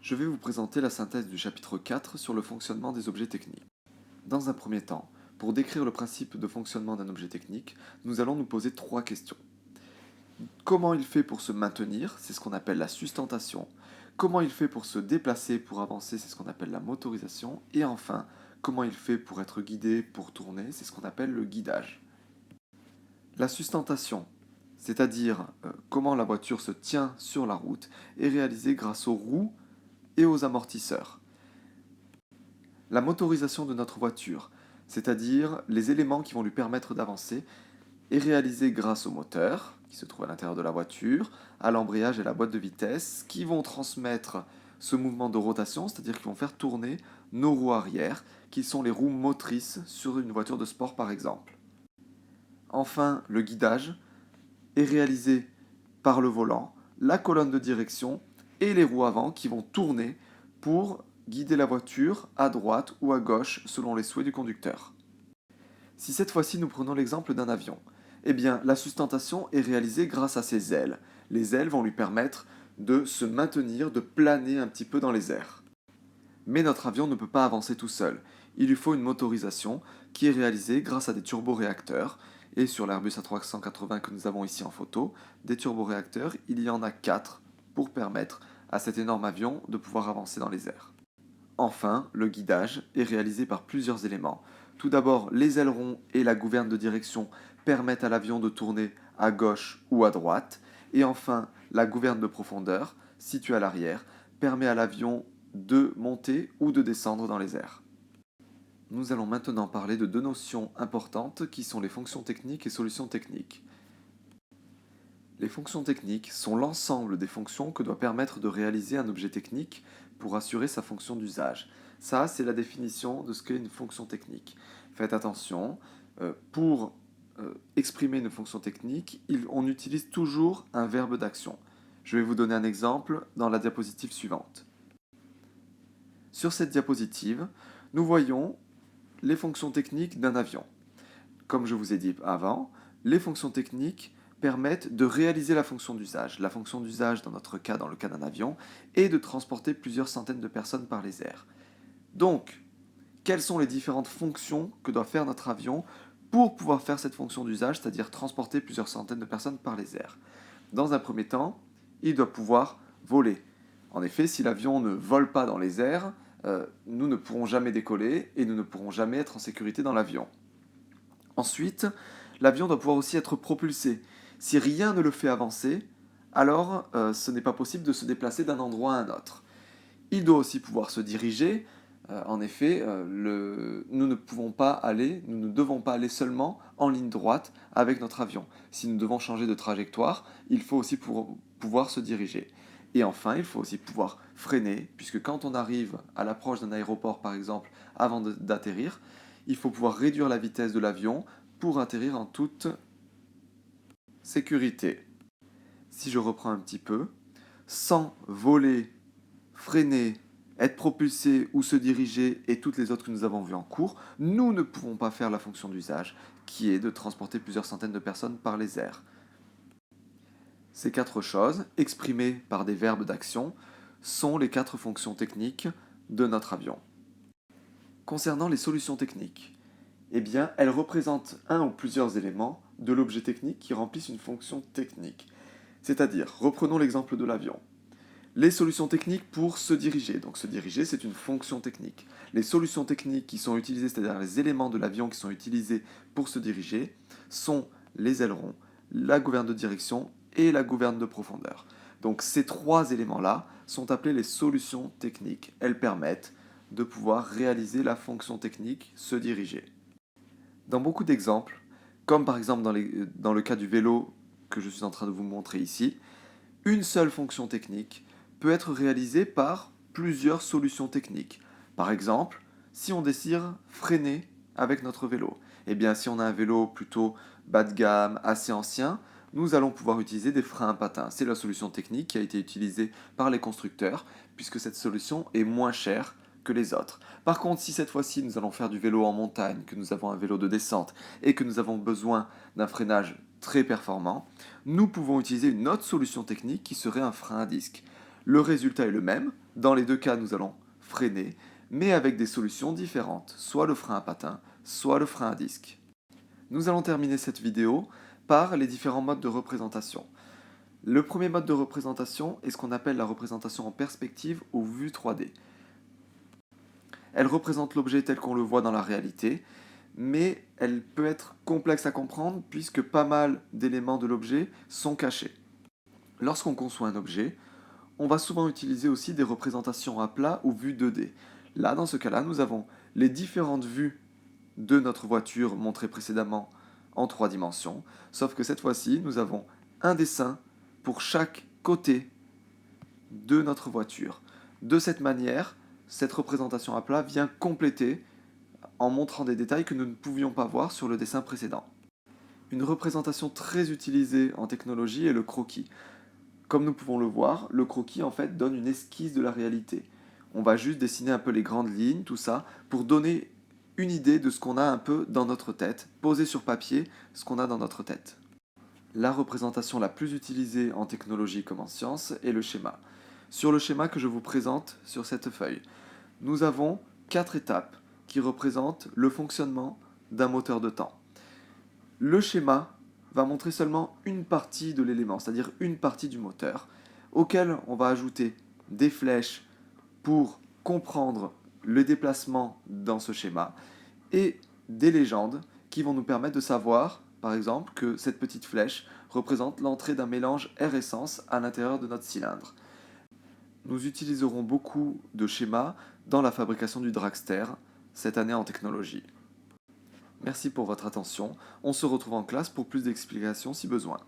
Je vais vous présenter la synthèse du chapitre 4 sur le fonctionnement des objets techniques. Dans un premier temps, pour décrire le principe de fonctionnement d'un objet technique, nous allons nous poser trois questions. Comment il fait pour se maintenir, c'est ce qu'on appelle la sustentation. Comment il fait pour se déplacer, pour avancer, c'est ce qu'on appelle la motorisation. Et enfin, comment il fait pour être guidé, pour tourner, c'est ce qu'on appelle le guidage. La sustentation, c'est-à-dire comment la voiture se tient sur la route, est réalisée grâce aux roues et aux amortisseurs. La motorisation de notre voiture, c'est-à-dire les éléments qui vont lui permettre d'avancer, est réalisée grâce au moteur, qui se trouve à l'intérieur de la voiture, à l'embrayage et à la boîte de vitesse, qui vont transmettre ce mouvement de rotation, c'est-à-dire qui vont faire tourner nos roues arrière, qui sont les roues motrices sur une voiture de sport par exemple. Enfin, le guidage est réalisé par le volant, la colonne de direction et les roues avant qui vont tourner pour guider la voiture à droite ou à gauche selon les souhaits du conducteur. Si cette fois-ci nous prenons l'exemple d'un avion, eh bien la sustentation est réalisée grâce à ses ailes. Les ailes vont lui permettre de se maintenir, de planer un petit peu dans les airs. Mais notre avion ne peut pas avancer tout seul. Il lui faut une motorisation qui est réalisée grâce à des turboréacteurs. Et sur l'Airbus A380 que nous avons ici en photo, des turboréacteurs, il y en a 4 pour permettre à cet énorme avion de pouvoir avancer dans les airs. Enfin, le guidage est réalisé par plusieurs éléments. Tout d'abord, les ailerons et la gouverne de direction permettent à l'avion de tourner à gauche ou à droite. Et enfin, la gouverne de profondeur, située à l'arrière, permet à l'avion de monter ou de descendre dans les airs. Nous allons maintenant parler de deux notions importantes qui sont les fonctions techniques et solutions techniques. Les fonctions techniques sont l'ensemble des fonctions que doit permettre de réaliser un objet technique pour assurer sa fonction d'usage. Ça, c'est la définition de ce qu'est une fonction technique. Faites attention, pour exprimer une fonction technique, on utilise toujours un verbe d'action. Je vais vous donner un exemple dans la diapositive suivante. Sur cette diapositive, nous voyons les fonctions techniques d'un avion. Comme je vous ai dit avant, les fonctions techniques permettent de réaliser la fonction d'usage. La fonction d'usage, dans notre cas, dans le cas d'un avion, est de transporter plusieurs centaines de personnes par les airs. Donc, quelles sont les différentes fonctions que doit faire notre avion pour pouvoir faire cette fonction d'usage, c'est-à-dire transporter plusieurs centaines de personnes par les airs? Dans un premier temps, il doit pouvoir voler. En effet, si l'avion ne vole pas dans les airs, nous ne pourrons jamais décoller et nous ne pourrons jamais être en sécurité dans l'avion. Ensuite, l'avion doit pouvoir aussi être propulsé. Si rien ne le fait avancer, alors ce n'est pas possible de se déplacer d'un endroit à un autre. Il doit aussi pouvoir se diriger. En effet, nous ne pouvons pas aller, nous ne devons pas aller seulement en ligne droite avec notre avion. Si nous devons changer de trajectoire, il faut aussi pouvoir se diriger. Et enfin, il faut aussi pouvoir freiner, puisque quand on arrive à l'approche d'un aéroport, par exemple, avant d'atterrir, il faut pouvoir réduire la vitesse de l'avion pour atterrir en toute sécurité. Si je reprends un petit peu, sans voler, freiner, être propulsé ou se diriger et toutes les autres que nous avons vues en cours, nous ne pouvons pas faire la fonction d'usage qui est de transporter plusieurs centaines de personnes par les airs. Ces quatre choses, exprimées par des verbes d'action, sont les quatre fonctions techniques de notre avion. Concernant les solutions techniques, eh bien, elles représentent un ou plusieurs éléments de l'objet technique qui remplissent une fonction technique. C'est-à-dire, reprenons l'exemple de l'avion. Les solutions techniques pour se diriger. Donc se diriger, c'est une fonction technique. Les solutions techniques qui sont utilisées, c'est-à-dire les éléments de l'avion qui sont utilisés pour se diriger, sont les ailerons, la gouverne de direction et la gouverne de profondeur. Donc ces trois éléments-là sont appelés les solutions techniques. Elles permettent de pouvoir réaliser la fonction technique se diriger. Dans beaucoup d'exemples, comme par exemple dans le cas du vélo que je suis en train de vous montrer ici, une seule fonction technique peut être réalisée par plusieurs solutions techniques. Par exemple, si on désire freiner avec notre vélo, eh bien si on a un vélo plutôt bas de gamme, assez ancien, nous allons pouvoir utiliser des freins à patins. C'est la solution technique qui a été utilisée par les constructeurs, puisque cette solution est moins chère que les autres. Par contre, si cette fois-ci nous allons faire du vélo en montagne, que nous avons un vélo de descente et que nous avons besoin d'un freinage très performant, nous pouvons utiliser une autre solution technique qui serait un frein à disque. Le résultat est le même, Dans les deux cas, nous allons freiner, mais avec des solutions différentes, soit le frein à patin, soit le frein à disque. Nous allons terminer cette vidéo par les différents modes de représentation. Le premier mode de représentation est ce qu'on appelle la représentation en perspective ou vue 3D. Elle représente l'objet tel qu'on le voit dans la réalité, mais elle peut être complexe à comprendre puisque pas mal d'éléments de l'objet sont cachés. Lorsqu'on conçoit un objet, on va souvent utiliser aussi des représentations à plat ou vues 2D. Là, dans ce cas-là, nous avons les différentes vues de notre voiture montrées précédemment en 3 dimensions, sauf que cette fois-ci, nous avons un dessin pour chaque côté de notre voiture. De cette manière, cette représentation à plat vient compléter en montrant des détails que nous ne pouvions pas voir sur le dessin précédent. Une représentation très utilisée en technologie est le croquis. Comme nous pouvons le voir, le croquis en fait donne une esquisse de la réalité. On va juste dessiner un peu les grandes lignes, tout ça, pour donner une idée de ce qu'on a un peu dans notre tête, poser sur papier ce qu'on a dans notre tête. La représentation la plus utilisée en technologie comme en sciences est le schéma. Sur le schéma que je vous présente sur cette feuille, nous avons 4 étapes qui représentent le fonctionnement d'un moteur de temps. Le schéma va montrer seulement une partie de l'élément, c'est-à-dire une partie du moteur, auquel on va ajouter des flèches pour comprendre le déplacement dans ce schéma et des légendes qui vont nous permettre de savoir, par exemple, que cette petite flèche représente l'entrée d'un mélange air-essence à l'intérieur de notre cylindre. Nous utiliserons beaucoup de schémas dans la fabrication du dragster cette année en technologie. Merci pour votre attention. On se retrouve en classe pour plus d'explications si besoin.